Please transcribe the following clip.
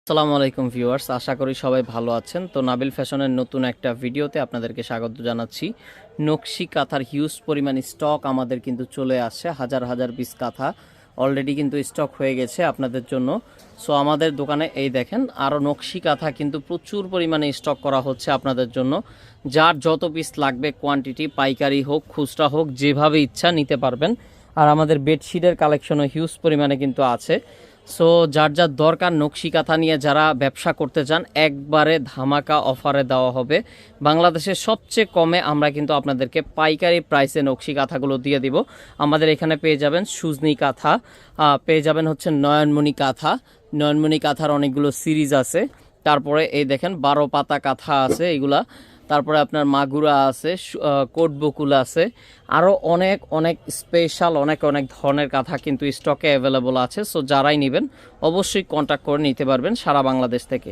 আসসালামু আলাইকুম ভিউয়ার্স, আশা করি সবাই ভালো আছেন। তো নাবিল ফ্যাশনের নতুন একটা ভিডিওতে আপনাদেরকে স্বাগত জানাচ্ছি। নকশি কাঁথার হিউজ পরিমাণ স্টক আমাদের কিন্তু চলে আসছে, হাজার হাজার পিস কাঁথা অলরেডি কিন্তু স্টক হয়ে গেছে আপনাদের জন্য। সো আমাদের দোকানে এই দেখেন আরও নকশি কাঁথা কিন্তু প্রচুর পরিমাণে স্টক করা হচ্ছে আপনাদের জন্য। যার যত পিস লাগবে কোয়ান্টিটি, পাইকারি হোক খুচরা হোক, যেভাবে ইচ্ছা নিতে পারবেন। আর আমাদের বেডশিটের কালেকশনও হিউজ পরিমাণে কিন্তু আছে। সো যার যার দরকার নকশি কাঁথা নিয়ে যারা ব্যবসা করতে চান, একবারে ধামাকা অফারে দেওয়া হবে। বাংলাদেশের সবচেয়ে কমে আমরা কিন্তু আপনাদেরকে পাইকারি প্রাইসে নকশি কাঁথাগুলো দিয়ে দিব। আমাদের এখানে পেয়ে যাবেন সুজনি কাঁথা, পেয়ে যাবেন হচ্ছে নয়নমণি কাঁথা। নয়নমণি কাঁথার অনেকগুলো সিরিজ আছে। তারপরে এই দেখেন 12 পাতা কাঁথা আছে এগুলা। তারপরে আপনার মাগুরা আছে, কোট বকুল আছে, আরও অনেক অনেক স্পেশাল অনেক অনেক ধরনের কাঁথা কিন্তু স্টকে অ্যাভেলেবল আছে। সো যারাই নেবেন অবশ্যই কন্ট্যাক্ট করে নিতে পারবেন সারা বাংলাদেশ থেকে।